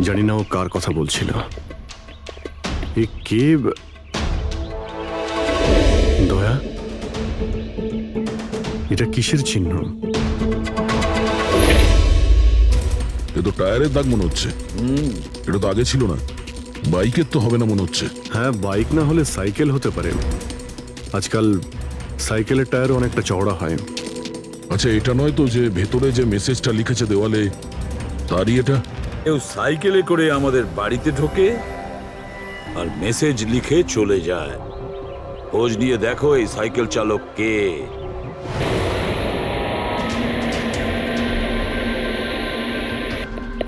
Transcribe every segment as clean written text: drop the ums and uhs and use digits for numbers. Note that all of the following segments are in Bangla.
জানি না ও কার কথা বলছিল। এ কে? দয়া, এটা কিসের চিহ্ন? এ তো টায়ারের দাগ মনে হচ্ছে। এটা তো আগে ছিল না। বাইকের তো হবে না মনে হচ্ছে। হ্যাঁ, বাইক না হলে সাইকেল হতে পারে। আজকাল সাইকেলের টায়ারও অনেকটা চওড়া হয়। আচ্ছা, এটা নয় তো যে ভেতরে যে মেসেজটা লিখেছে দেওয়ালে, তারই এটা? কেউ সাইকেলে করে আমাদের বাড়িতে ঢোকে আর মেসেজ লিখে চলে যায়। খোঁজ নিয়ে দেখো এই সাইকেল চালক কে।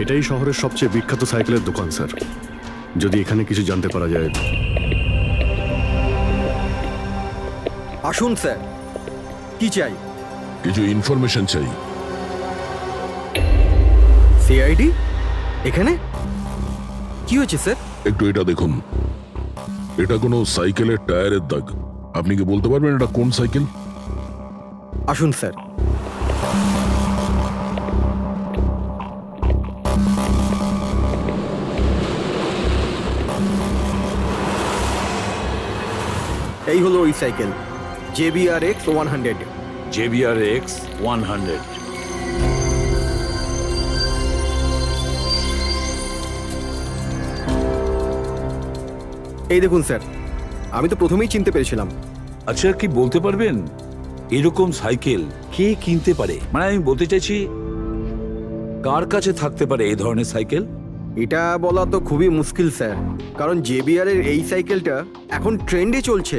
এটাই শহরের সবচেয়ে বিখ্যাত সাইকেলের দোকান স্যার। যদি এখানে কিছু জানতে পারা যায়। আসুন স্যার, কি চাই? কিছু ইনফরমেশন চাই। সিআইডি এখানে কি হয়েছে স্যার? একটু এটা দেখুন। এটা কোনো সাইকেলের টায়ারের দাগ। আপনি কি বলতে পারবেন এটা কোন সাইকেল? আসুন স্যার। এই হলো ওই সাইকেল, JBRX 100। JBRX 100। এই দেখুন স্যার, আমি তো প্রথমেই চিনতে পেরেছিলাম। আচ্ছা, কি বলতে পারবেন এরকম সাইকেল কে কিনতে পারে? মানে আমি বলতে চাইছি, কার কাছে থাকতে পারে এই ধরনের সাইকেল? এটা বলা তো খুবই মুশকিল স্যার, কারণ JBR এর এই সাইকেলটা এখন ট্রেন্ডে চলছে।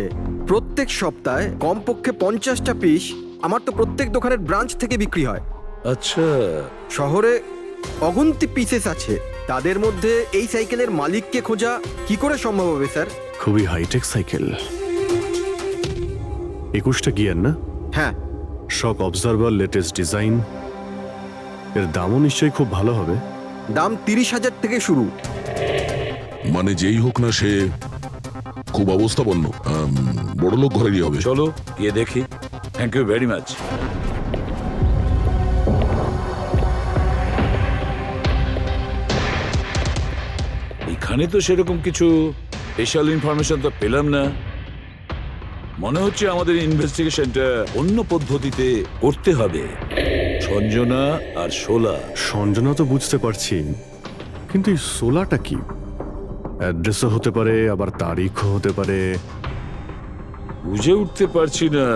প্রত্যেক সপ্তাহে কমপক্ষে 50টা পিস আমার তো প্রত্যেক দোকানের ব্রাঞ্চ থেকে বিক্রি হয়। আচ্ছা, শহরে অগুন্তি পিসেস আছে, তাদের মধ্যে এই সাইকেলের মালিককে খোঁজা কি করে সম্ভব হবে স্যার? খুবই হাইটেক সাইকেল। 21টা গিয়ার না? হ্যাঁ। শক অবজারভার, লেটেস্ট ডিজাইন। এর দামও নিশ্চয়ই খুব ভালো হবে। দাম 30,000 থেকে শুরু। মানে যেই হোক না সে খুব অবস্থাপন্ন, বড়লোক ঘরেরই হবে। চলো গিয়ে দেখি। Thank you very much. এখানে তো সেরকম কিছু স্পেশাল ইনফরমেশন তো পেলাম না। মনে হচ্ছে আমাদের ইনভেস্টিগেশনটা অন্য পদ্ধতিতে করতে হবে। সঞ্জনা আর শোলা। সঞ্জনা তো বুঝতে পারছি, কিন্তু এই সোলাটা কি? অ্যাড্রেসও হতে পারে, আবার তারিখও হতে পারে। বুঝে উঠতে পারছি না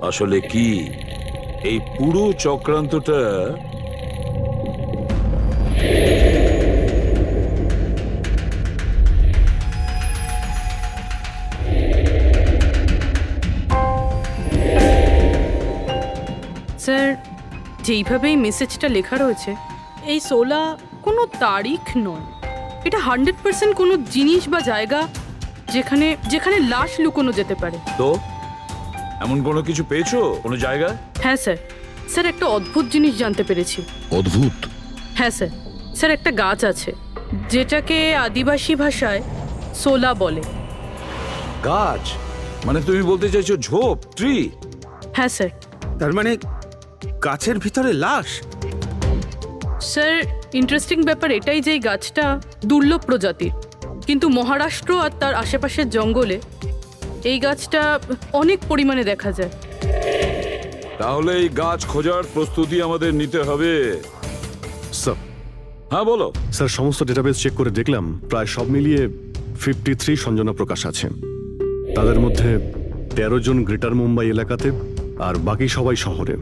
আসলে কি এই পুরো চক্রান্তটা। স্যার, যেইভাবে এই মেসেজটা লেখা রয়েছে, এই সোলা কোনো তারিখ নয়। এটা 100% কোনো জিনিস বা জায়গা যেখানে যেখানে লাশ লুকোনো যেতে পারে। তো এমন কোনো কিছু পেয়েছো কোনো জায়গা? হ্যাঁ স্যার। স্যার, একটা অদ্ভুত জিনিস জানতে পেরেছি। অদ্ভুত? হ্যাঁ স্যার। স্যার, একটা গাছ আছে যেটাকে আদিবাসী ভাষায় সোলা বলে। গাছ? মানে তুমি বলতে চাইছো ঝোপ, ট্রি? হ্যাঁ স্যার। তার মানে গাছের ভিতরে লাশ? স্যার, ইন্টারেস্টিং ব্যাপার এটাই যে এই গাছটা দুর্লভ প্রজাতির, কিন্তু মহারাষ্ট্র আর তার আশেপাশের জঙ্গলে এই গাছটা অনেক পরিমাণে দেখা যায়। তাহলে এই গাছ খোঁজার প্রস্তুতি আমাদের নিতে হবে। স্যার, হ্যাঁ বলো। স্যার, সমস্ত ডেটাবেস চেক করে দেখলাম, প্রায় সব মিলিয়ে 53 সঞ্জনা প্রকাশ আছে। তাদের মধ্যে 13 জন গ্রেটার মুম্বাই এলাকাতে, আর বাকি সবাই শহরে।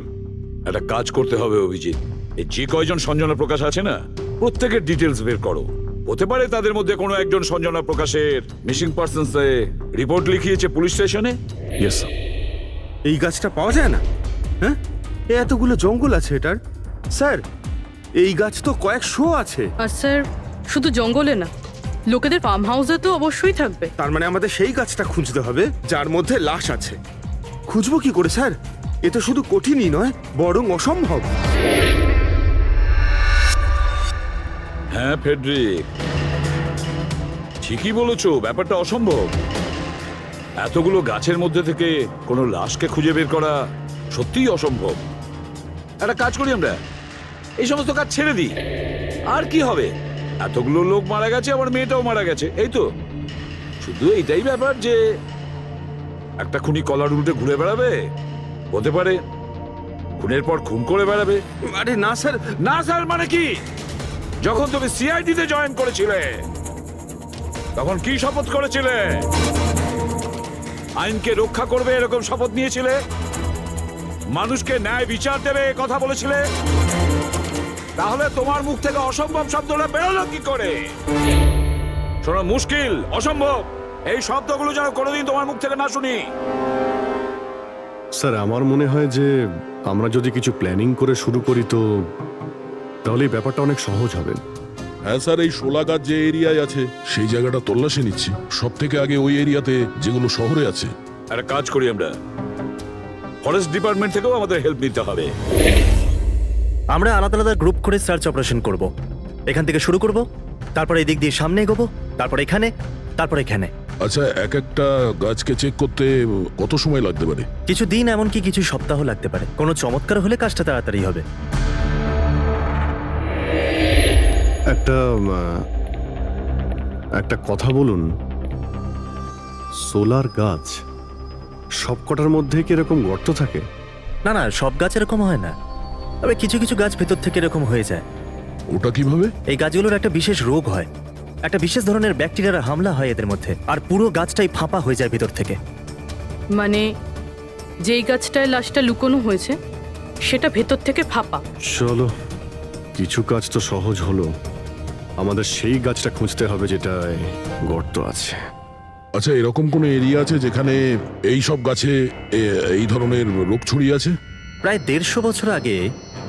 একটা কাজ করতে হবে অভিজিৎ, এই যে কয়জন সঞ্জনা প্রকাশ আছে না, প্রত্যেকের ডিটেলস বের করো। হতে পারে তাদের মধ্যে কোনো একজন সঞ্জনা প্রকাশের মিসিং পারসনস রিপোর্ট লিখিয়েছে পুলিশ স্টেশনে। Yes sir. এই গাছটা পাওয়া যায় না? হ্যাঁ, এতগুলো জঙ্গল আছে এটার। স্যার, এই গাছ তো কয়েকশো আছে। আর স্যার, শুধু জঙ্গলে না, লোকেদের ফার্ম হাউসে তো অবশ্যই থাকবে। তার মানে আমাদের সেই গাছটা খুঁজতে হবে যার মধ্যে লাশ আছে। খুঁজবো কি করে স্যার? এ তো শুধু কঠিনই নয়, বরং অসম্ভব। হ্যাঁ ফেডরিক, ঠিকই বলেছো, ব্যাপারটা অসম্ভব। এতগুলো গাছের মধ্যে থেকে কোনো লাশকে খুঁজে বের করা সত্যিই অসম্ভব। একটা কাজ করি আমরা, এই সমস্ত কাজ ছেড়ে দিই। আর কি হবে, এতগুলো লোক মারা গেছে, আমার মেয়েটাও মারা গেছে, এই তো। শুধু এইটাই ব্যাপার যে একটা খুনি কলার উল্টে ঘুরে বেড়াবে, হতে পারে খুনের পর খুন করে বেড়াবে। আরে না স্যার, না স্যার মানে কি? যখন তুমি সিআইডি তে জয়েন করেছিলে তখন কি শপথ করেছিলে? আইনকে রক্ষা করবে এরকম শপথ নিয়েছিলে? মানুষকে ন্যায় বিচার দেবে এ কথা বলেছিলে? তাহলে তোমার মুখ থেকে অসম্ভব শব্দটা বেরোলো কি করে? শোনো, মুশকিল, অসম্ভব, এই শব্দগুলো যেন কোনোদিন তোমার মুখ থেকে না শুনি। স্যার আমার মনে হয় যে আমরা যদি কিছু প্ল্যানিং করে শুরু করি তো তাহলে এই ব্যাপারটা অনেক সহজ হবে। হ্যাঁ স্যার, এই শোলাগাছ যে এরিয়ায় আছে সেই জায়গাটা তল্লাশি নিচ্ছি। সব থেকে আগে ওই এরিয়াতে যেগুলো শহরে আছে। একটা কাজ করি, আমরা ফরেস্ট ডিপার্টমেন্ট থেকেও আমাদের হেল্প নিতে হবে। আমরা আলাদা আলাদা গ্রুপ করে সার্চ অপারেশন করব। এখান থেকে শুরু করব, তারপর এই দিক দিয়ে সামনে এগোবো, তারপর এখানে, তারপর এখানে। আচ্ছা, এক একটা গাছকে চেক করতে কত সময় লাগতে পারে? কিছু দিন, এমনকি কিছু সপ্তাহ লাগতে পারে। কোনো চমৎকার হলে কাজটা তাড়াতাড়ি হবে। একটা কথা বলুন, সোলার গাছ সবকটার মধ্যে কি এরকম গর্ত থাকে? না না, সব গাছ এরকম হয় না, তবে কিছু কিছু গাছ ভেতর থেকে এরকম হয়ে যায়। ওটা কিভাবে? এই গাছগুলোর একটা বিশেষ রোগ হয়, একটা বিশেষ ধরনের ব্যাকটেরিয়ার হামলা হয় এদের মধ্যে, আর পুরো গাছটাই ফাঁপা হয়ে যায় ভেতর থেকে। মানে যেই গাছটায় লাশটা লুকোনো হয়েছে সেটা ভেতর থেকে ফাঁপা। চলো, কিছু কাজ তো সহজ হলো, আমাদের সেই গাছটা খুঁজতে হবে যেটায় গর্ত আছে। আচ্ছা, এরকম কোনো এরিয়া আছে যেখানে এই সব গাছে এই ধরনের রোগ ছড়িয়ে আছে? প্রায় 150 বছর আগে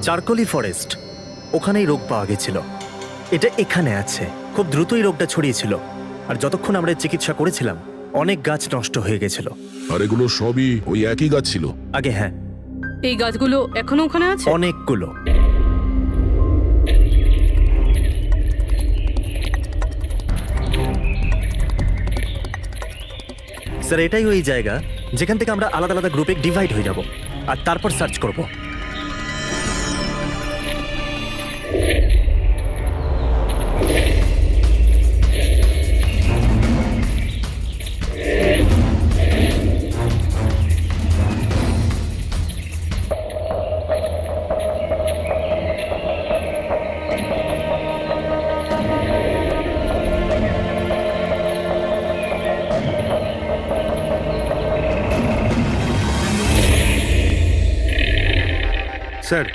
চারকোলি ফরেস্ট, ওখানেই রোগ পাওয়া গেছিল। এটা এখানে আছে। খুব দ্রুতই রোগটা ছড়িয়েছিল, আর যতক্ষণ আমরা এর চিকিৎসা করেছিলাম অনেক গাছ নষ্ট হয়ে গেছিল। আর এগুলো সবই ওই একই গাছ ছিল? আগে হ্যাঁ, এই গাছগুলো এখনো ওখানে আছে? অনেকগুলো। স্যার, এটাই ওই জায়গা যেখান থেকে আমরা আলাদা আলাদা গ্রুপে ডিভাইড হয়ে যাব আর তারপর সার্চ করব। স্যার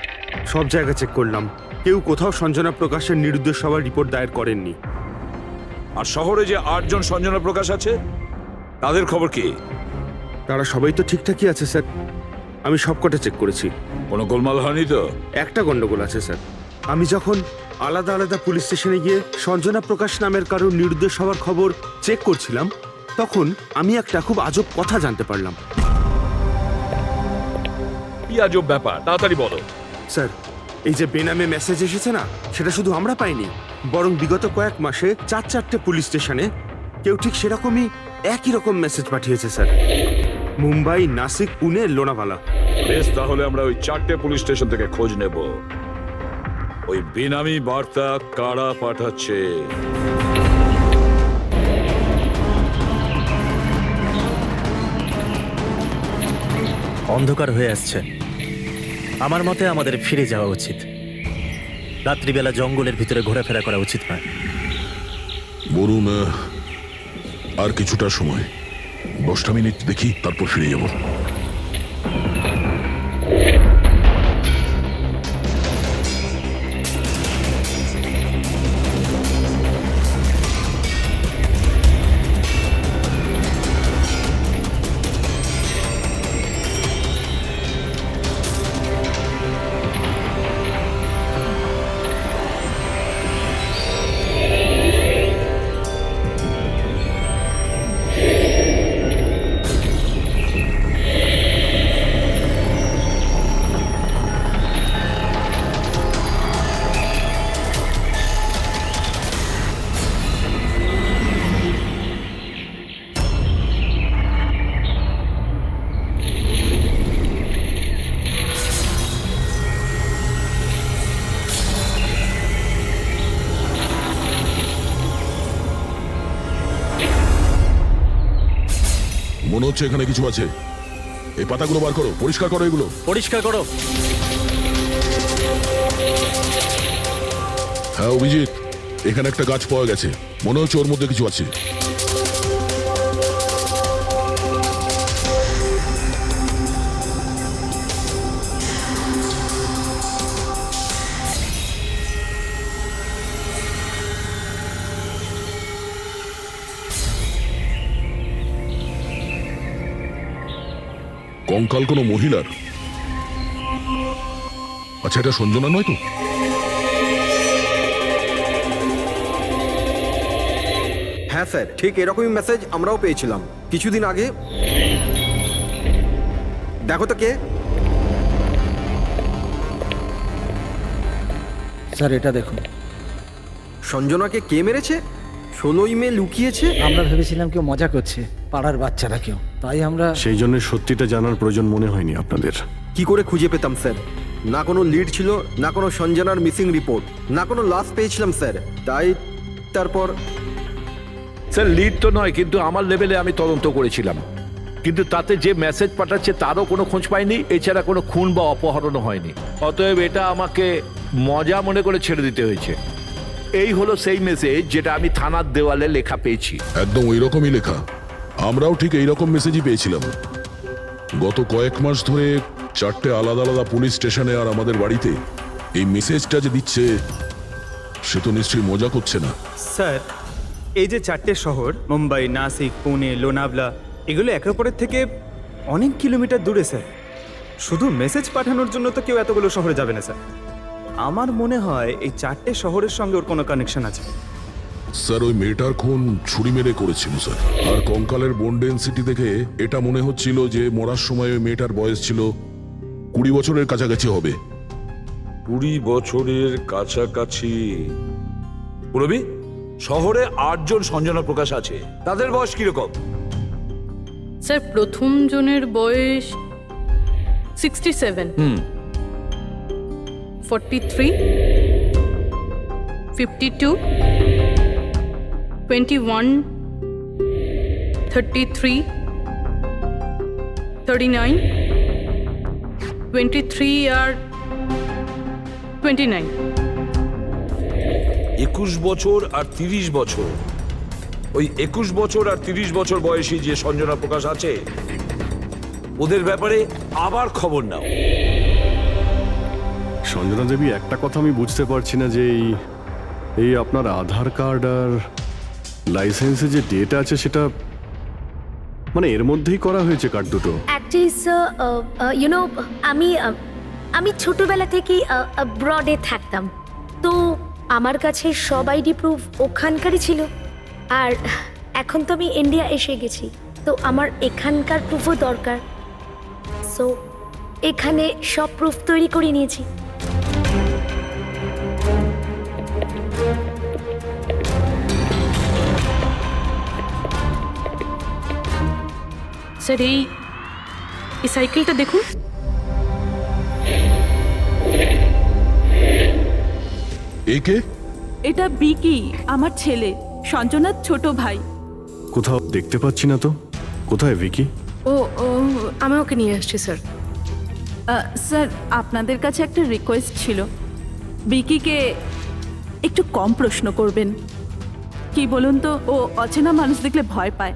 সব জায়গা চেক করলাম, কেউ কোথাও সঞ্জনা প্রকাশের নিরুদ্দেশ হওয়ার রিপোর্ট দায়ের করেননি। আর শহরে যে 8 জন সঞ্জনা প্রকাশ আছে তাদের খবর কি? তারা সবাই তো ঠিকঠাকই আছে স্যার, আমি সবকটা চেক করেছি। কোনো গোলমাল হয়নি তো? একটা গন্ডগোল আছে স্যার। আমি যখন আলাদা আলাদা পুলিশ স্টেশনে গিয়ে সঞ্জনা প্রকাশ নামের কারোর নিরুদ্দেশ হওয়ার খবর চেক করছিলাম, তখন আমি একটা খুব আজব কথা জানতে পারলাম। কি আজব ব্যাপার, তাড়াতাড়ি বলো। স্যার, এই যে বেনামে মেসেজ এসেছে না, সেটা শুধু আমরা পাইনি, বরং বিগত কয়েক মাসে 4-4টে পুলিশ স্টেশনে কেউ ঠিক সেরকমই একই রকম মেসেজ পাঠিয়েছে স্যার। মুম্বাই, নাসিক, পুনে, লোনাভালা। বেশ, তাহলে আমরা ওই 4টে পুলিশ স্টেশন থেকে খোঁজ নেব ওই বেনামি বার্তা কারা পাঠাচ্ছে। অন্ধকার হয়ে আসছে, আমার মতে আমাদের ফিরে যাওয়া উচিত। রাত্রিবেলা জঙ্গলের ভিতরে ঘোরাফেরা করা উচিত নয়। বলুন, আর কিছুটা সময়, 10টা মিনিট দেখি, তারপর ফিরে যাব। মনে হচ্ছে এখানে কিছু আছে। এই পাতাগুলো বার করো, পরিষ্কার করো এগুলো। পরিষ্কার করো। হ্যাঁ অভিজিৎ, এখানে একটা গাছ পাওয়া গেছে, মনে হচ্ছে ওর মধ্যে কিছু আছে। কঙ্কাল কোনো মহিলার? আচ্ছা, এটা সঞ্জনা নয় তো? হ্যাঁ স্যার, ঠিক এরকমই মেসেজ আমরাও পেয়েছিলাম কিছুদিন আগে। দেখো তো কে। স্যার এটা দেখুন। সঞ্জনাকে কে মেরেছে? 16ই মে লুকিয়েছে। আমরা ভেবেছিলাম কেউ মজা করছে, পাড়ার বাচ্চারা কেউ, তাই আমরা সেই জন্য সত্যিটা জানার প্রয়োজন মনে হয়নি আপনাদের। কি করে খুঁজে পেতাম স্যার? না কোনো লিড ছিল, না কোনো সঞ্জনার মিসিং রিপোর্ট, না কোনো লাশ পেয়েছিলাম স্যার। তাই তারপর স্যার লিড তো নয়, কিন্তু আমার লেভেলে আমি তদন্ত করেছিলাম, কিন্তু তাতে যে মেসেজ পাঠাচ্ছে তারও কোনো খোঁজ পাইনি, এছাড়া কোনো খুন বা অপহরণও হয়নি। অতএব এটা আমাকে মজা মনে করে ছেড়ে দিতে হয়েছে। এই হলো সেই মেসেজ যেটা আমি থানার দেওয়ালে লেখা পেয়েছি। একদম ওই রকমই লেখা। আমরাও ঠিক এই রকম মেসেজই পেয়েছিলাম। গত কয়েক মাস ধরে 4টে আলাদা আলাদা পুলিশ স্টেশনে আর আমাদের বাড়িতে এই মেসেজটা যে দিচ্ছে, সে তো নিশ্চয়ই মজা করছে না। স্যার, এই যে 4টে শহর মুম্বাই, নাসিক, পুনে, লোনাভলা, এগুলো একে অপরের থেকে অনেক কিলোমিটার দূরে স্যার। শুধু মেসেজ পাঠানোর জন্য তো কেউ এতগুলো শহরে যাবে না স্যার। আমার মনে হয় এই 4টে শহরের সঙ্গে ওর কোনো কানেকশন আছে। স্যার ওই মেয়েটার খুন ছুরি মেরে করেছিল স্যার। আর কঙ্কালের বোন ডেন্সিটি দেখে এটা মনে হচ্ছিল যে মরার সময় ওই মেয়েটার বয়স ছিল 20 বছরের কাছাকাছি হবে। 20 বছরের কাছাকাছি। পুরবি, শহরে 8 জন সঞ্জনা প্রকাশ আছে, তাদের বয়স কিরকম? স্যার প্রথম জনের বয়স 67, 43, 52, 21, 33, 39, 23 আর 29। 21 বছর আর 30 বছর। ওই 21 বছর আর 30 বছর বয়সী যে সঞ্জনা প্রকাশ আছে, ওদের ব্যাপারে আবার খবর নাও। সঞ্জনা দেবী, একটা কথা আমি বুঝতে পারছি না যে এই আপনার আধার কার্ড আর লাইসেন্সে যে ডেট আছে সেটা মানে এর মধ্যেই করা হয়েছে কার্ড দুটো। অ্যাকচুয়ালি স্যার আমি ছোটবেলা থেকেই ব্রডে থাকতাম, তো আমার কাছে সব আইডি প্রুফ ওখানকারই ছিল। আর এখন তো আমি ইন্ডিয়া এসে গেছি, তো আমার এখানকার প্রুফও দরকার। সো এখানে সব প্রুফ তৈরি করে নিয়েছি। স্যার এই সাইকেলটা দেখুন। একে? এটা বিকি, আমার ছেলে, সঞ্জনার ছোট ভাই। কোথাও দেখতে পাচ্ছি না তো। কোথায় ভিকি? ও ও আমি ওকে নিয়ে আসছি স্যার। স্যার আপনাদের কাছে একটা রিকোয়েস্ট ছিল, বিকিকে একটু কম প্রশ্ন করবেন। কি বলুন তো, ও অচেনা মানুষ দেখলে ভয় পায়,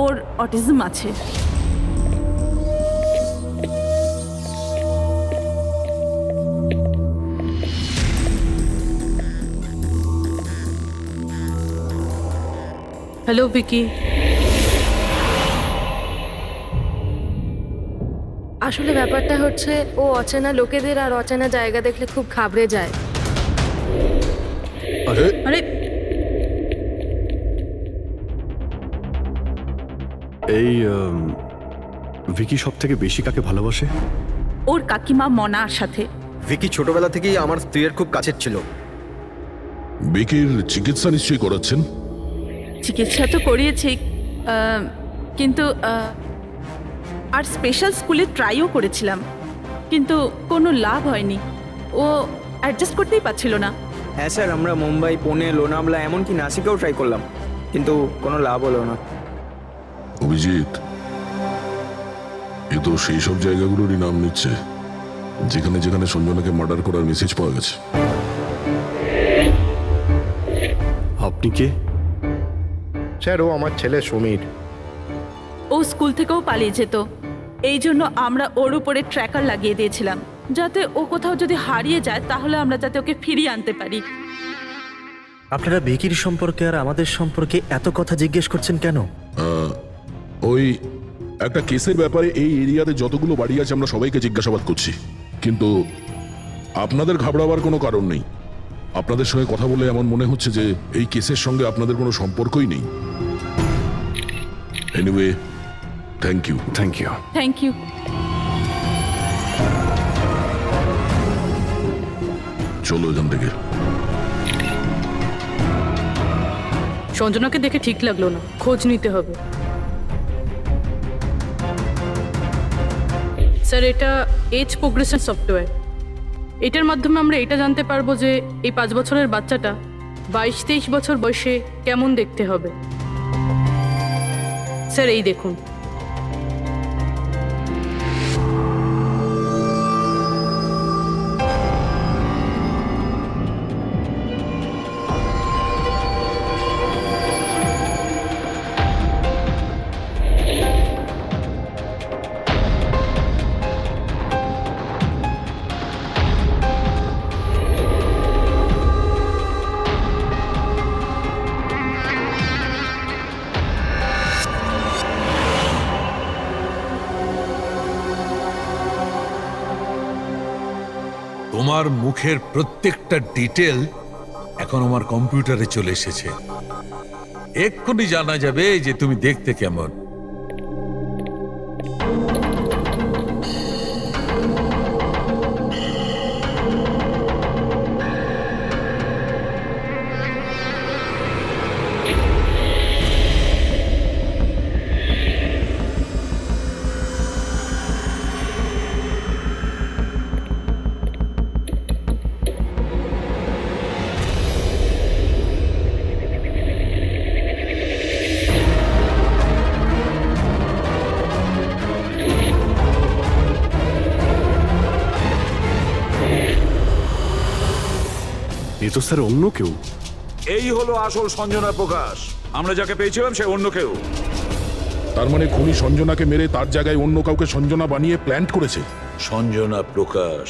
ওর অটিজম আছে। হ্যালো ভিকি। আসলে ব্যাপারটা হচ্ছে, ও অচেনা লোকেদের আর অচেনা জায়গা দেখলে খুব ঘাবড়ে যায়। আরে এই ভিকি সব থেকে বেশি কাকে ভালোবাসে? ওর কাকিমা মনার সাথে। ভিকি ছোটবেলা থেকেই আমার স্ত্রীর খুব কাছের ছিল। বিকির চিকিৎসা নিশ্চয়ই করাচ্ছেন? চিকিৎসা তো করিয়েছি, কিন্তু আর স্পেশাল স্কুলে ট্রাইও করেছিলাম, কিন্তু কোনো লাভ হয়নি। ও অ্যাডজাস্ট করতেই পারছিল না। হ্যাঁ স্যার, আমরা মুম্বাই, পুনে, লোনাভলা, এমনকি নাসিকেও ট্রাই করলাম, কিন্তু কোনো লাভ হলো না। অভিজিৎ, এ তো সেই সব জায়গাগুলোরই নাম নিচ্ছে যেখানে যেখানে সঞ্জনাকে মার্ডার করার মেসেজ পাওয়া গেছে। আপনি কে? স্যার ও আমার ছেলে সমীর। ও স্কুল থেকেও পালিয়ে যেত, এই জন্য আমরা ওর উপরে ট্র্যাকার লাগিয়ে দিয়েছিলাম, যাতে ও কোথাও যদি হারিয়ে যায় তাহলে আমরা যাতে ওকে ফিরিয়ে আনতে পারি। আপনারা বিকির সম্পর্কে আর আমাদের সম্পর্কে এত কথা জিজ্ঞেস করছেন কেন? ওই একটা কেসের ব্যাপারে এই এরিয়াতে যতগুলো বাড়ি আছে আমরা সবাইকে জিজ্ঞাসাবাদ করছি, কিন্তু আপনাদের ঘাবড়াবার কোনো কারণ নেই। আপনাদের সঙ্গে কথা বলে এমন মনে হচ্ছে যে এই কেসের সঙ্গে আপনাদের কোনো সম্পর্কই নেই। Anyway, thank you. Thank you. Thank you. চলো এখান থেকে। সঞ্জনাকে দেখে ঠিক লাগলো না, খোঁজ নিতে হবে। স্যার, এটা এজ প্রোগ্রেশন সফটওয়্যার। এটার মাধ্যমে আমরা এটা জানতে পারবো যে এই 5 বছরের বাচ্চাটা 22-23 বছর বয়সে কেমন দেখতে হবে। স্যার, এই দেখুন। তোমার মুখের প্রত্যেকটা ডিটেল এখন আমার কম্পিউটারে চলে এসেছে। এক্ষুনি জানা যাবে যে তুমি দেখতে কেমন। এ তো স্যার অন্য কেউ। এই হলো আসল সঞ্জনা প্রকাশ। আমরা যাকে পেয়েছিলাম সে অন্য কেউ। তার মানে খুনি সঞ্জনাকে মেরে তার জায়গায় অন্য কাউকে সঞ্জনা বানিয়ে প্ল্যান্ট করেছে। সঞ্জনা প্রকাশ।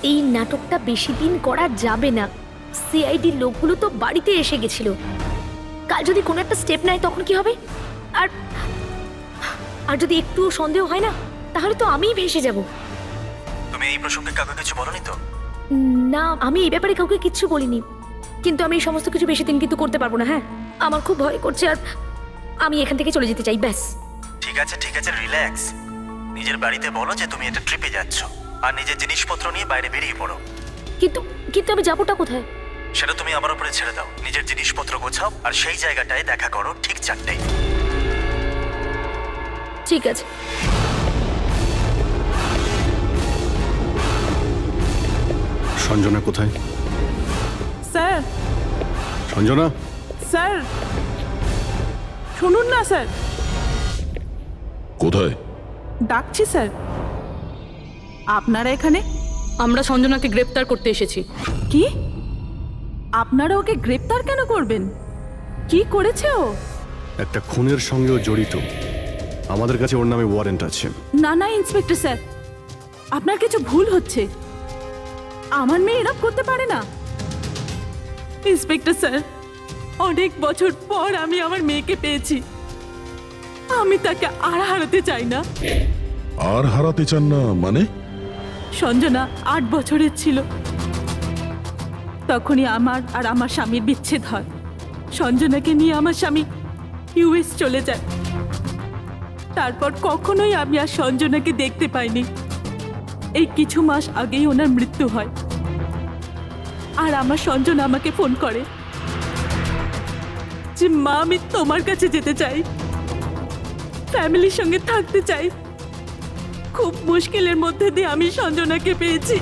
এই নাটকটা বেশি দিন করা যাবে না। সিআইডি লোকগুলো তো বাড়িতে এসে গেছিল। কাল যদি কোনো একটা স্টেপ নেয় তখন কি হবে? আর আর যদি একটুও সন্দেহ হয় না, তাহলে তো আমিই ভেসে যাব। তুমি এই প্রসঙ্গে কাউকে কিছু বলনি তো? না, আমি এই ব্যাপারে কাউকে কিচ্ছু বলিনি, কিন্তু আমি এই সমস্ত কিছু বেশি দিন কিন্তু করতে পারবো না। হ্যাঁ, আমার খুব ভয় করছে আর আমি এখান থেকে চলে যেতে চাই, ব্যাস। ঠিক আছে, রিল্যাক্স। নিজের বাড়িতে বলো যে তুমি একটা ট্রিপে যাচ্ছ আর নিজের জিনিসপত্র নিয়ে বাইরে বেরিয়ে পড়ো। কিন্তু কিন্তু আমি যাবোটা কোথায়? সেটা তুমি আমার উপরে ছেড়ে দাও। নিজের জিনিসপত্র গোছাও আর সেই জায়গাটায় দেখা করো ঠিক 4টায়। ঠিক আছে। সঞ্জনা কোথায়? স্যার, সঞ্জনা? স্যার শুনুন না স্যার, কোথায়? ডাকছি স্যার। আপনারা এখানে? আমরা সঞ্জনাকে গ্রেপ্তার করতে এসেছি। কি? আপনারা ওকে গ্রেপ্তার কেন করবেন? কি করেছে ও? একটা খুনের সঙ্গেও জড়িত। আমাদের কাছে ওর নামে ওয়ারেন্ট আছে। না না ইন্সপেক্টর স্যার, আপনার কিছু ভুল হচ্ছে। আমার মেয়ে এরকম করতে পারে না। ইন্সপেক্টর স্যার, অনেক বছর পর আমি আমার মেয়েকে পেয়েছি। আমি তাকে আর হারাতে চাই না। আর হারাতে চান না মানে? সঞ্জনা 8 বছরের ছিল, তখনই আমার আর আমার স্বামীর বিচ্ছেদ হয়। সঞ্জনাকে নিয়ে আমার স্বামী ইউএস চলে যায়। তারপর কখনোই আমি আর সঞ্জনাকে দেখতে পাইনি। এই কিছু মাস আগেই ওনার মৃত্যু হয়। আর আমার সঞ্জনা আমাকে ফোন করে যে মা, আমি তোমার কাছে যেতে চাই, ফ্যামিলির সঙ্গে থাকতে চাই। খুব মুশকিলের মধ্যে দিয়ে আমি সঞ্জনাকে পেয়েছি।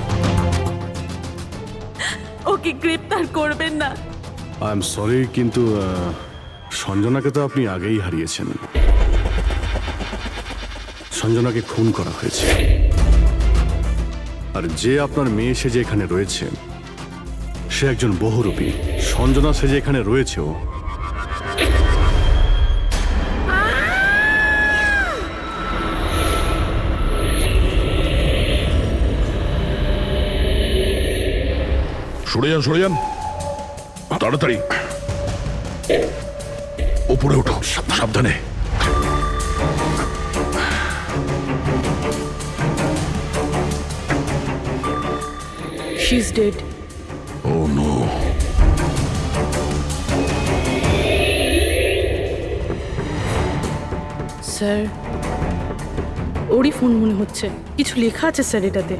ওকে গ্রেপ্তার করবেন না। আই এম সরি, কিন্তু সঞ্জনাকে তো আপনি আগেই হারিয়েছেন। সঞ্জনাকে খুন করা হয়েছে। আর যে আপনার মেয়ে সেজে এখানে রয়েছে সে একজন বহুরূপী। সঞ্জনা সেজে এখানে রয়েছে ও। সরে যান তাড়াতাড়ি ওপরে ওঠো, সাবধানে। She is dead. Oh no. Sir ওরই ফোন মনে হচ্ছে। কিছু লেখা আছে স্যার এটাতে।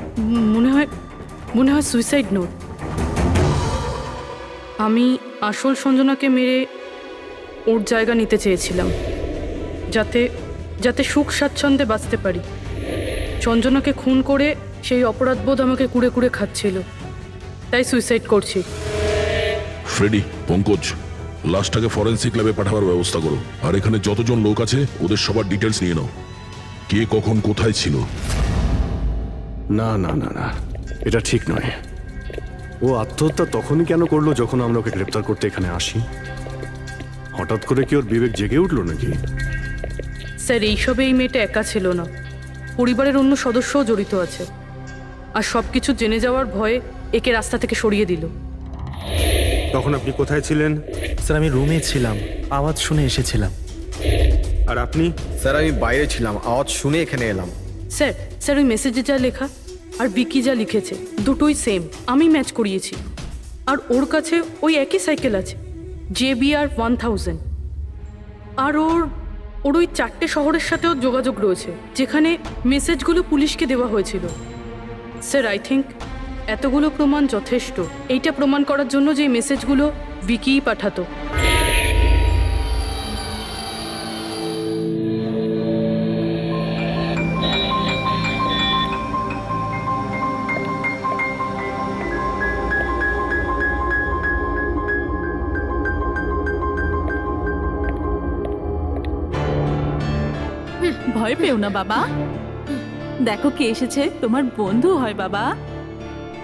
মনে হয় সুইসাইড নোট। আমি আসল সঞ্জনাকে মেরে ওর জায়গা নিতে চেয়েছিলাম, যাতে সুখ স্বাচ্ছন্দ্যে বাঁচতে পারি। সঞ্জনাকে খুন করে সেই অপরাধবোধ আমাকে কুড়ে কুড়ে খাচ্ছিল, তাই সুইসাইড করছি। ফ্রেডি, পঙ্কজ, লাশটাকে ফরেন্সিক ল্যাবে পাঠাবার ব্যবস্থা করো। আর এখানে যতজন লোক আছে ওদের সবার ডিটেলস নিয়ে নাও, কে কখন কোথায় ছিল। না না না না, এটা ঠিক নয়। ও আত্মহত্যা তখনই কেন করলো যখন আমরা ওকে গ্রেপ্তার করতে এখানে আসি? হঠাৎ করে কি ওর বিবেক জেগে উঠলো নাকি? স্যার এইসবে এই মেয়েটা একা ছিল না, পরিবারের অন্য সদস্যও জড়িত আছে। আর সব কিছু জেনে যাওয়ার ভয়ে একে রাস্তা থেকে সরিয়ে দিল। তখন আপনি কোথায় ছিলেন? স্যার আমি রুমে ছিলাম, আওয়াজ শুনে এসেছিলাম। আর আপনি? স্যার আমি বাইরে ছিলাম, আওয়াজ শুনে এখানে এলাম। স্যার ওই মেসেজে যা লেখা আর বিকি যা লিখেছে দুটোই সেম, আমি ম্যাচ করিয়েছি। আর ওর কাছে ওই একই সাইকেল আছে, JBR 1000। আর ওর ওই 4টে শহরের সাথেও যোগাযোগ রয়েছে যেখানে মেসেজগুলো পুলিশকে দেওয়া হয়েছিল। স্যার আই থিঙ্ক এতগুলো প্রমাণ যথেষ্ট এইটা প্রমাণ করার জন্য যে মেসেজগুলো বিকিই পাঠাতো। ভয় পেও না বাবা, দেখো কে এসেছে। তোমার বন্ধু হয় বাবা,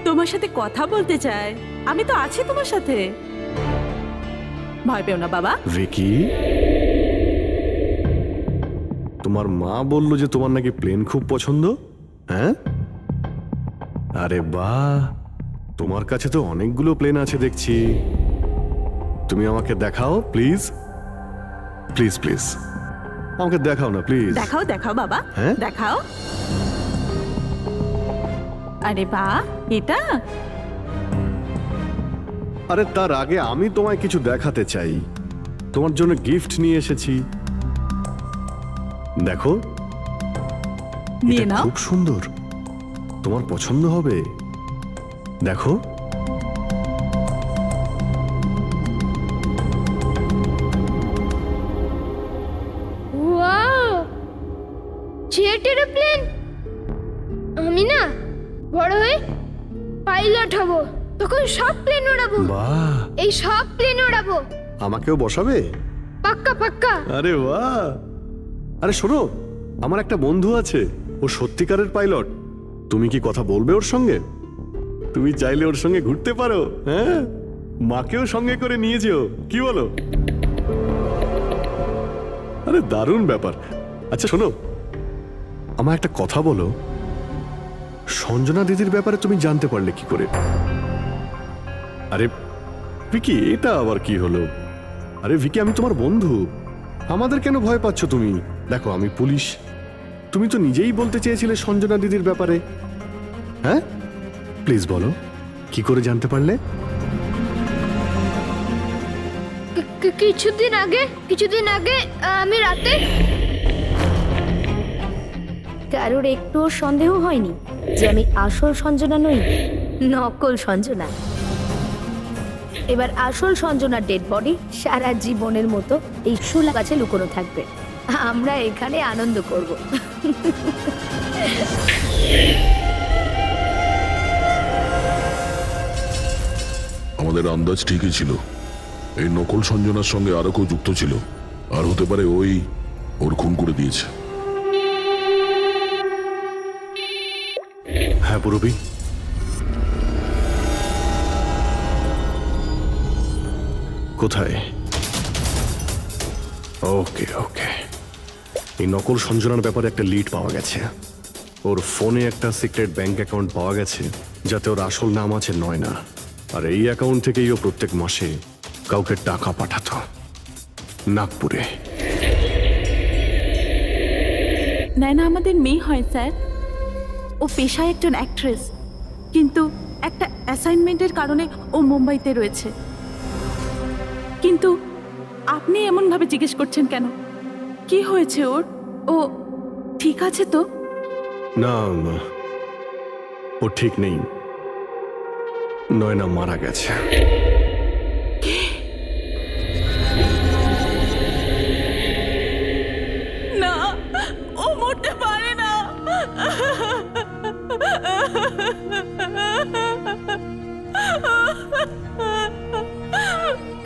তোমার সাথে কথা বলতে চায়। আমি তো আছি তোমার সাথে, ভয় পেও না বাবা। ভিকি, তোমার মা বললো যে তোমার নাকি প্লেন খুব পছন্দ। হ্যাঁ, আরে বাহ, তোমার কাছে তো অনেকগুলো প্লেন আছে দেখছি। তুমি আমাকে দেখাও প্লিজ, প্লিজ প্লিজ আমাকে দেখাও না প্লিজ। দেখাও দেখাও বাবা, হ্যাঁ? দেখাও। আরে বাহ, এটা আরে তার আগে আমি তোমায় কিছু দেখাতে চাই। তোমার জন্য গিফট নিয়ে এসেছি, দেখো। নিয়ে এটা নাও। খুব সুন্দর, তোমার পছন্দ হবে, দেখো। Wow, jet aeroplane! আমি না বড় হয়ে পাইলট হব, তখন সব প্লেন উড়াবো। বাহ, এই সব প্লেন উড়াবো। আমাকেও বসাবে? পাক্কা পাক্কা। আরে বাহ, আরে শোনো, আমার একটা বন্ধু আছে, ও সত্যিকারের পাইলট। তুমি কি কথা বলবে ওর সঙ্গে? তুমি চাইলে ওর সঙ্গে ঘুরতে পারো। হ্যাঁ, মাকেও সঙ্গে করে নিয়ে যেও, কি বলো? আরে দারুণ ব্যাপার। আচ্ছা শোনো, আমার একটা কথা বলো, সঞ্জনা দিদির ব্যাপারে তুমি জানতে পারলে কি করে? আরে ভিকি, এটা আবার কি হলো? আরে ভিকি, আমি তোমার বন্ধু, আমাদের কেন ভয় পাচ্ছ তুমি? দেখো আমি পুলিশ, তুমি তো নিজেই বলতে চেয়েছিলে সঞ্জনা দিদির ব্যাপারে। হ্যাঁ, প্লিজ বলো, কি করে জানতে পারলে? কিছুদিন আগে আমি রাতে। কারোর একটুও সন্দেহ হয়নি যে আমি আসল সঞ্জনা নই, নকল সঞ্জনা। এবার আসল সঞ্জনার ডেড বডি সারা জীবনের মতো এই শুলা গাছে লুকোনো থাকবে। আমরা এখানে আনন্দ করব। আমাদের আন্দাজ ঠিকই ছিল, এই নকল সঞ্জনার সঙ্গে আরো কেউ যুক্ত ছিল। আর হতে পারে ওর খুন করে দিয়েছে। হ্যাঁ পুরবি, কোথায়? ওকে ওকে, এই নকল সঞ্জনার ব্যাপারে একটা লিড পাওয়া গেছে। ওর ফোনে একটা সিক্রেট ব্যাংক অ্যাকাউন্ট পাওয়া গেছে যাতে ওর আসল নাম আছে নয়না, আর এই অ্যাকাউন্ট থেকেই ও প্রত্যেক মাসে কাউকে টাকা পাঠাতো নাগপুরে। নয়না আমাদের মেয়ে হয় স্যার। ও পেশায় একজন অ্যাক্ট্রেস, কিন্তু একটা অ্যাসাইনমেন্টের কারণে ও মুম্বাইতে রয়েছে। কিন্তু আপনি এমনভাবে জিজ্ঞেস করছেন কেন? কি হয়েছে ওর? ও ঠিক আছে তো? না, ও ঠিক নেই। নয়না মারা গেছে। না, ও মরতে পারে না।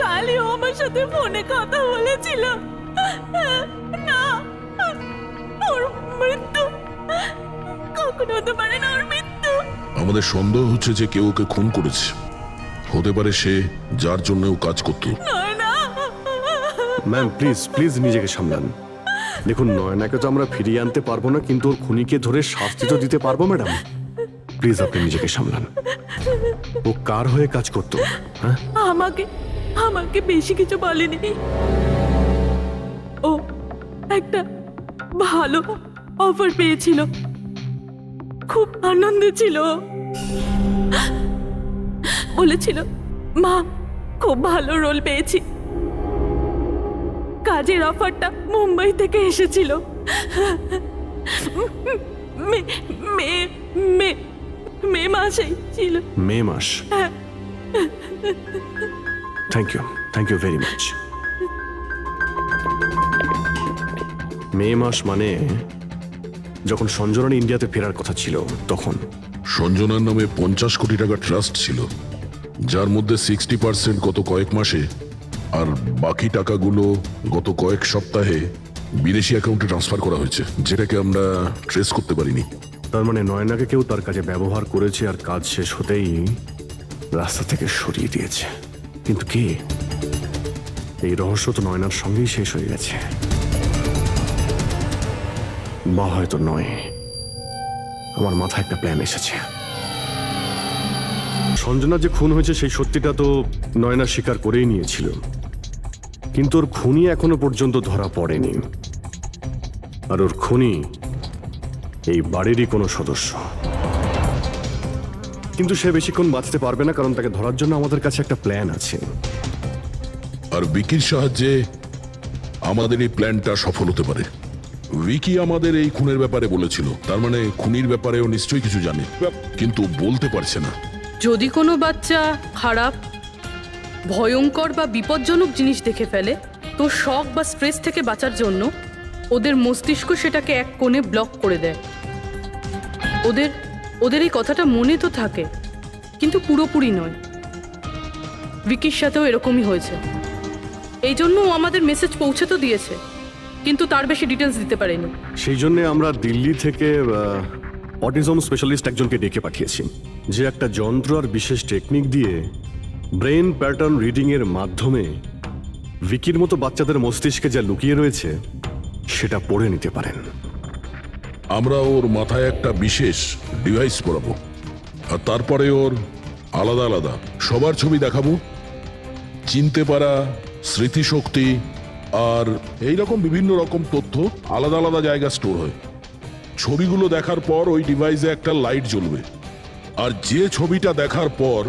কালই ও আমার সাথে ফোনে কথা বলেছিল। না, ওর মৃত্যু কখনো হতে পারে না। ওর মৃত্যু। আমাদের সন্দেহ হচ্ছে যে কেউ ওকে খুন করেছে। হতে পারে সে যার জন্য ও কাজ করতো। ম্যাম প্লিজ প্লিজ নিজেকে সামলান। দেখুন, নয়নাকে তো আমরা ফিরিয়ে আনতে পারবো না, কিন্তু ওর খুনিকে ধরে শাস্তি তো দিতে পারবো ম্যাডাম। প্লিজ আপনি নিজেকে সামলান। ও কার হয়ে কাজ করতো? হ্যাঁ, আমাকে বেশি কিছু বলেনি। ও একটা ভালো অফার পেয়েছিল, খুব আনন্দে ছিল। বলেছিল, মা খুব ভালো রোল পেয়েছি। কাজের অফারটা মুম্বাই থেকে এসেছিল। মে মাসেই ছিল। মে মাস? Thank you very much. মে মাস মানে যখন সঞ্জনার ইন্ডিয়াতে ফেরার কথা ছিল তখন। সঞ্জনার নামে 50 কোটি টাকা ট্রাস্ট ছিল, যার মধ্যে 60% গত কয়েক মাসে আর বাকি টাকাগুলো গত কয়েক সপ্তাহে বিদেশি অ্যাকাউন্টে ট্রান্সফার করা হয়েছে, যেটাকে আমরা ট্রেস করতে পারিনি। তার মানে নয়নাকে কেউ তার কাজে ব্যবহার করেছে আর কাজ শেষ হতেই রাস্তা থেকে সরিয়ে দিয়েছে। কিন্তু কে? এই রহস্য তো নয়নার সঙ্গেই শেষ হয়ে গেছে, বা হয়তো নয়। আমার মাথায় একটা প্ল্যান এসেছে। সঞ্জনা যে খুন হয়েছে সেই সত্যিটা তো নয়না স্বীকার করেই নিয়েছিল, কিন্তু ওর খুনি এখনো পর্যন্ত ধরা পড়েনি। আর ওর খুনি এই বাড়িরই কোনো সদস্য। কিন্তু সে বেশিক্ষণ বাঁচতে পারবে না, কারণ তাকে ধরার জন্য আমাদের কাছে একটা প্ল্যান আছে। আর বিকির সাহায্যে আমাদের এই প্ল্যানটা সফল হতে পারে। উইকি আমাদের এই খুনের ব্যাপারে বলেছিল, তার মানে খুনির ব্যাপারেও নিশ্চয়ই কিছু জানে, কিন্তু বলতে পারছে না। যদি কোনো বাচ্চা খারাপ, ভয়ঙ্কর বা বিপজ্জনক জিনিস দেখে ফেলে, তো শক বা স্ট্রেস থেকে বাঁচার জন্য ওদের মস্তিষ্ক সেটাকে এক কোণে ব্লক করে দেয়। ওদের এই কথাটা মনে তো থাকে, কিন্তু পুরোপুরি নয়। ভিকির সাথেও এরকমই হয়েছে। এই জন্য ও আমাদের মেসেজ পৌঁছে তো দিয়েছে, কিন্তু তার বেশি ডিটেলস দিতে পারেনি। সেই জন্য আমরা দিল্লি থেকে অটিজম স্পেশালিস্ট একজনকে ডেকে পাঠিয়েছি, যে একটা যন্ত্র আর বিশেষ টেকনিক দিয়ে ব্রেন প্যাটার্ন রিডিং এর মাধ্যমে ভিকির মতো বাচ্চাদের মস্তিষ্কে যা লুকিয়ে রয়েছে সেটা পড়ে নিতে পারেন। আমরা ওর মাথায় একটা বিশেষ ডিভাইস পরাবো, আর তারপরে ওর আলাদা আলাদা সবার ছবি দেখাবো। চিনতে পারা, স্মৃতিশক্তি আর এইরকম বিভিন্ন রকম তথ্য আলাদা আলাদা জায়গা স্টোর হয়। ছবিগুলো দেখার পর ওই ডিভাইসে একটা লাইট জ্বলবে, আর যে ছবিটা দেখার পর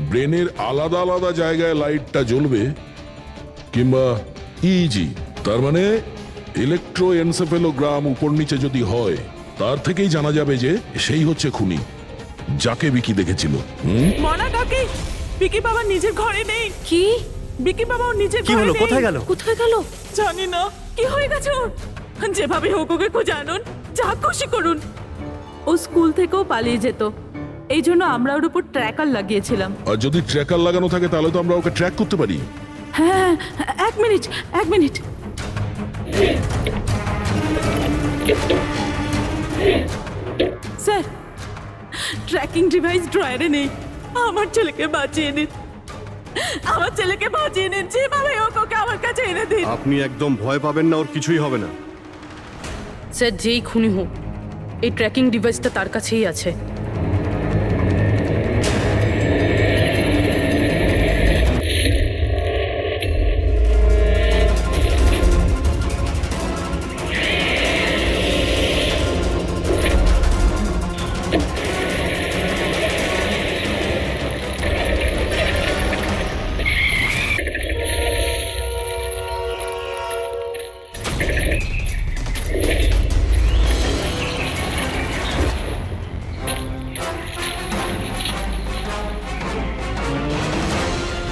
ব্রেনের আলাদা আলাদা জায়গায় লাইটটা জ্বলবে, কিংবা ইজি তার মানে ইলেকট্রোএনসেফেলোগ্রাম উপর নিচে যদি হয়, তার থেকেই জানা যাবে যে সেই হচ্ছে খুনি, যাকে বিকি দেখেছিল। মনা কাকি, বিকি বাবা নিজের ঘরে নেই। কি? বিকি বাবা ওর নিজের কি ঘরে হলো? নেই। কোথায় গেল? কোথায় গেল? জানি না কি হয়ে গেছে ওর। যেভাবে হোক ওকে খুঁজে আনুন, যা খুশি করুন। ও স্কুল থেকেও পালিয়ে যেত, এই জন্য আমরা ওর উপর ট্র্যাকার লাগিয়েছিলাম। আর যদি ট্র্যাকার লাগানো থাকে তাহলে তো আমরা ওকে ট্র্যাক করতে পারি। হ্যাঁ, এক মিনিট। স্যার, ট্র্যাকিং ডিভাইস ড্রয়ারে নেই। আমার ছেলেকে বাঁচিয়ে নিন, আমার ছেলেকে বাঁচিয়ে নিন, যেভাবে হোক ওকে আমার কাছে এনে দিন। আপনি একদম ভয় পাবেন না, ওর কিছুই হবে না। স্যার, যেই খুনি হোক এই ট্র্যাকিং ডিভাইসটা তার কাছেই আছে।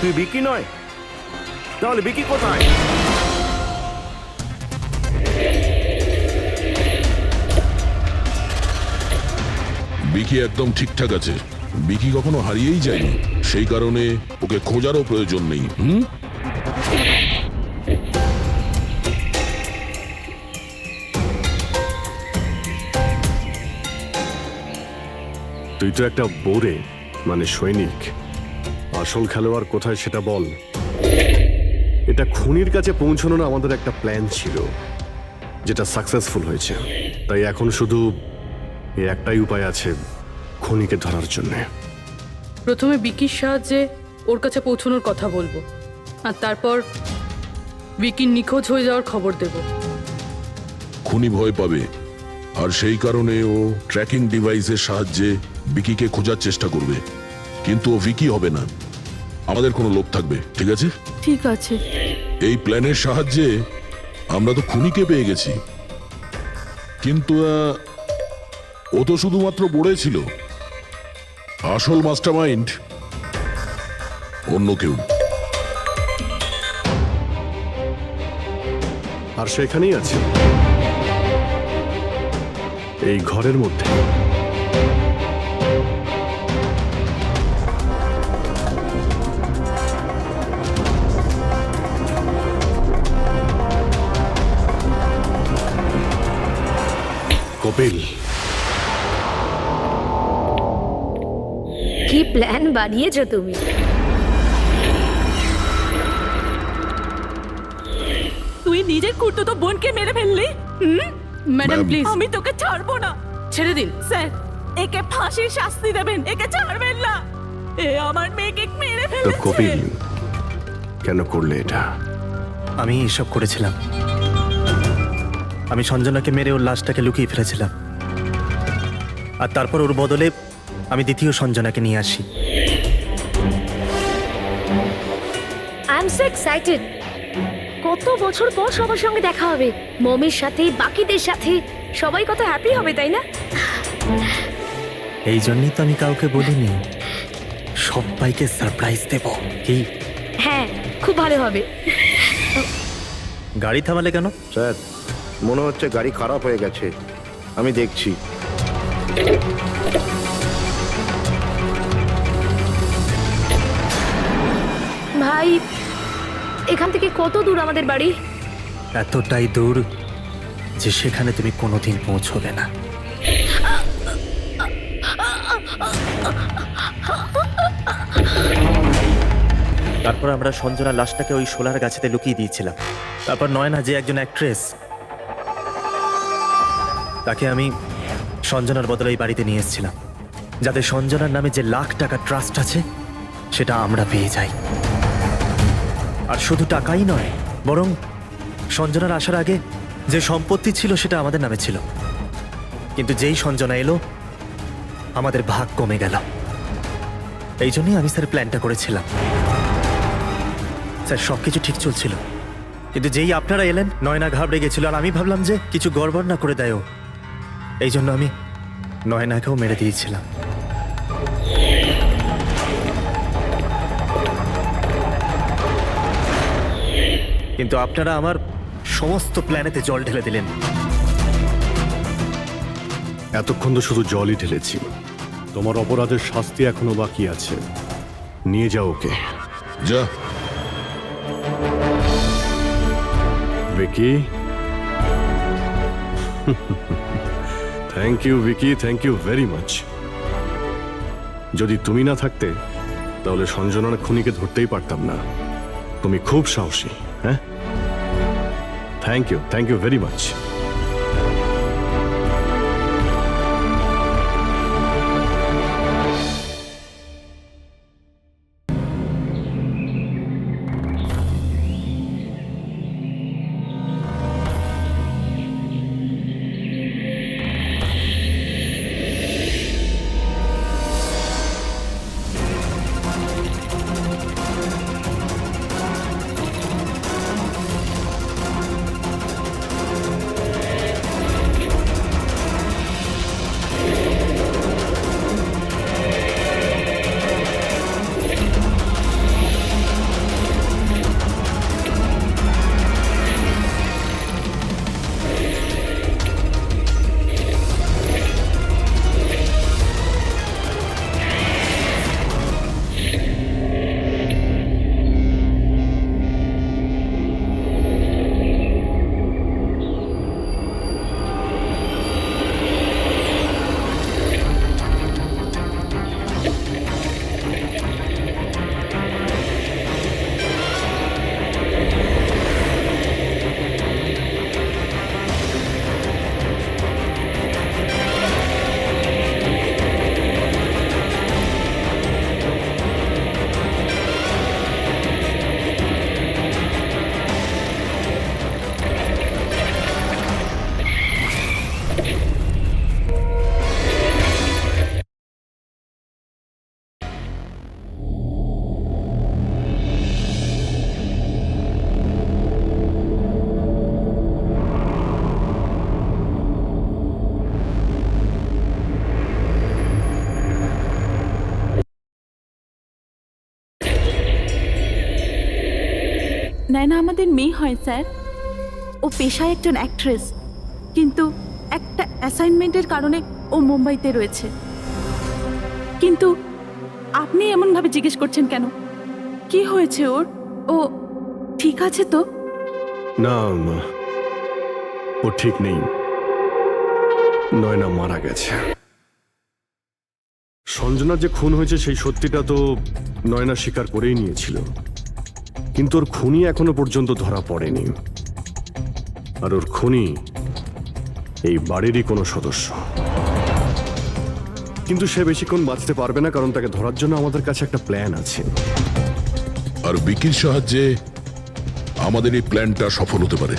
তুই বিকি নয়, তাহলে বিকি কোথায়? বিকি একদম ঠিকঠাক আছে। বিকি কখনো হারিয়েই যায়নি, সেই কারণে ওকে খোঁজারও প্রয়োজন নেই। তুই তো একটা বোরে, মানে সৈনিক। আসল খেলোয়াড় কোথায় সেটা বল। এটা খুনির কাছে পৌঁছানোর আমাদের একটা প্ল্যান ছিল, যেটা সাকসেসফুল হয়েছে। তাই এখন শুধু এই একটাই উপায় আছে খুনিকে ধরার জন্য। প্রথমে বিকির সাহায্যে ওর কাছে পৌঁছানোর কথা বলবো, আর তারপর বিকির নিখোঁজ হয়ে যাওয়ার খবর দেব। খুনি ভয় পাবে, আর সেই কারণে ও ট্র্যাকিং ডিভাইসের সাহায্যে বিকিকে খোঁজার চেষ্টা করবে। কিন্তু ও ভিকি হবে না, আমাদের কোনো লোক থাকবে, ঠিক আছে? ঠিক আছে। এই প্ল্যানের সাহায্যে আমরা তো খুনিকে পেয়ে গেছি, কিন্তু ও তো শুধুমাত্র বড়ে ছিল। আসল মাস্টারমাইন্ড অন্য কেউ। আর সেখানেই আছে, এই ঘরের মধ্যে। কপিল, কি প্ল্যান বানিয়েছো তুমি? তুই নিজের কুর্তুতো বোনকে মেরে ফেললি। ম্যাডাম প্লিজ, আমি তোকে ছাড়বো না। ছেড়ে দিন। স্যার, একে ফাঁসির শাস্তি দেবেন, একে ছাড়বেন না। এ আমার মেয়েকে মেরে তো ফেলেছে। কপিল, কেন করলে এটা? আমি এসব করেছিলাম। আমি সঞ্জনাকে মেরে ওর লাশটাকে লুকিয়ে ফেলেছিলাম, আর তারপর ওর বদলে আমি দ্বিতীয় সঞ্জনাকে নিয়ে আসি। I am so excited. কত বছর পর সবার সঙ্গে দেখা হবে, মমির সাথে, বাকিদের সাথে। সবাই কত হ্যাপি হবে, তাই না? এই জন্যই তো আমি কাউকে বলিনি, সবাইকে সারপ্রাইজ দেব। কি? হ্যাঁ, খুব ভালো হবে। গাড়ি থামালে কেন? স্যার, মনে হচ্ছে গাড়ি খারাপ হয়ে গেছে, আমি দেখছি। ভাই, এখান থেকে কত দূর আমাদের বাড়ি? এতটাই দূর যে সেখানে তুমি কোনোদিন পৌঁছবে না। তারপর আমরা সঞ্জনার লাশটাকে ওই শোলার গাছেতে লুকিয়ে দিয়েছিলাম। তারপর নয়না, যে একজন অ্যাক্ট্রেস, তাকে আমি সঞ্জনার বদলে এই বাড়িতে নিয়ে এসেছিলাম, যাতে সঞ্জনার নামে যে লাখ টাকা ট্রাস্ট আছে সেটা আমরা পেয়ে যাই। আর শুধু টাকাই নয়, বরং সঞ্জনার আসার আগে যে সম্পত্তি ছিল সেটা আমাদের নামে ছিল। কিন্তু যেই সঞ্জনা এলো, আমাদের ভাগ কমে গেল। এই জন্যই আমি স্যার প্ল্যানটা করেছিলাম। স্যার, সবকিছু ঠিক চলছিল, কিন্তু যেই আপনারা এলেন, নয়না ঘাবড়ে গেছিল, আর আমি ভাবলাম যে কিছু গড়বড় না করে দেয় ও। এই জন্য আমি নয়নাকেও মেরে দিয়েছিলাম। কিন্তু আপনারা আমার সমস্ত প্ল্যানেতে জল ঢেলে দিলেন। এতক্ষণ তো শুধু জলই ঢেলেছি। তোমার অপরাধের শাস্তি এখনো বাকি আছে। নিয়ে যাও ওকে। যা। Vicky, thank you Vicky, thank you very much. যদি তুমি না থাকতে তাহলে সঞ্জনার খুনিকে ধরতেই পারতাম না। তুমি খুব সাহসী। হ্যাঁ, thank you very much. Nayana আমাদের মেয়ে হয় স্যার। ও পেশায় একজন অ্যাক্ট্রেস, কিন্তু একটা অ্যাসাইনমেন্টের কারণে ও মুম্বাইতে রয়েছে। কিন্তু আপনি এমনভাবে জিজ্ঞেস করছেন কেন? কি হয়েছে ওর? ও ঠিক আছে তো? না, ও ঠিক নেই। নয়না মারা গেছে। সঞ্জনার যে খুন হয়েছে সেই সত্যিটা তো নয়না স্বীকার করেই নিয়েছিল, কিন্তু ওর খুনি এখনো পর্যন্ত ধরা পড়েনি। আর ওর খুনি এই বাড়িরই কোনো সদস্য। কিন্তু সে বেশিক্ষণ বাঁচতে পারবে না, কারণ তাকে ধরার জন্য আমাদের কাছে একটা প্ল্যান আছে। আর বিকির সাহায্যে আমাদের এই প্ল্যানটা সফল হতে পারে।